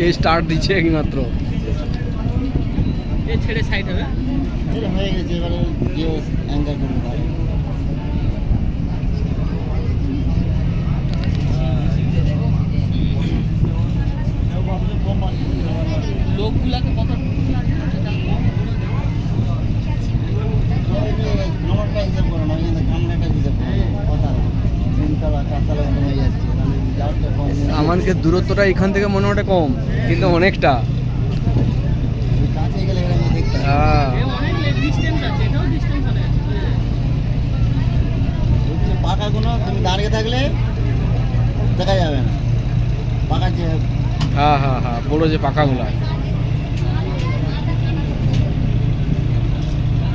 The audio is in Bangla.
এই স্টার্ট দিচ্ছে একমাত্র। ছেড়ে সাইড হবে হয়ে গেছে, এবারে জিও অ্যাঙ্কার করতে পারে। লোকগুলাকে কত আমারটা হিসাব করো না, কামড়াটা হিসাব করো, কথা তিনতলা চারতলা মতো হয়ে যাচ্ছে, তাহলে যাওয়াটা কম। আমানকে দূরত্বটা এখান থেকে মনে হয় কম, কিন্তু অনেকটা কাছে গেলে আমি দেখতে পাই। হ্যাঁ অনেক ডিসটেন্স আছে, এটাও ডিসটেন্স অনেক হচ্ছে পাকাগুলো তুমি দাঁড়িয়ে থাকলে দেখা যাবে না, পাকা যে হ্যাঁ হ্যাঁ হ্যাঁ, বড় যে পাখাগুলা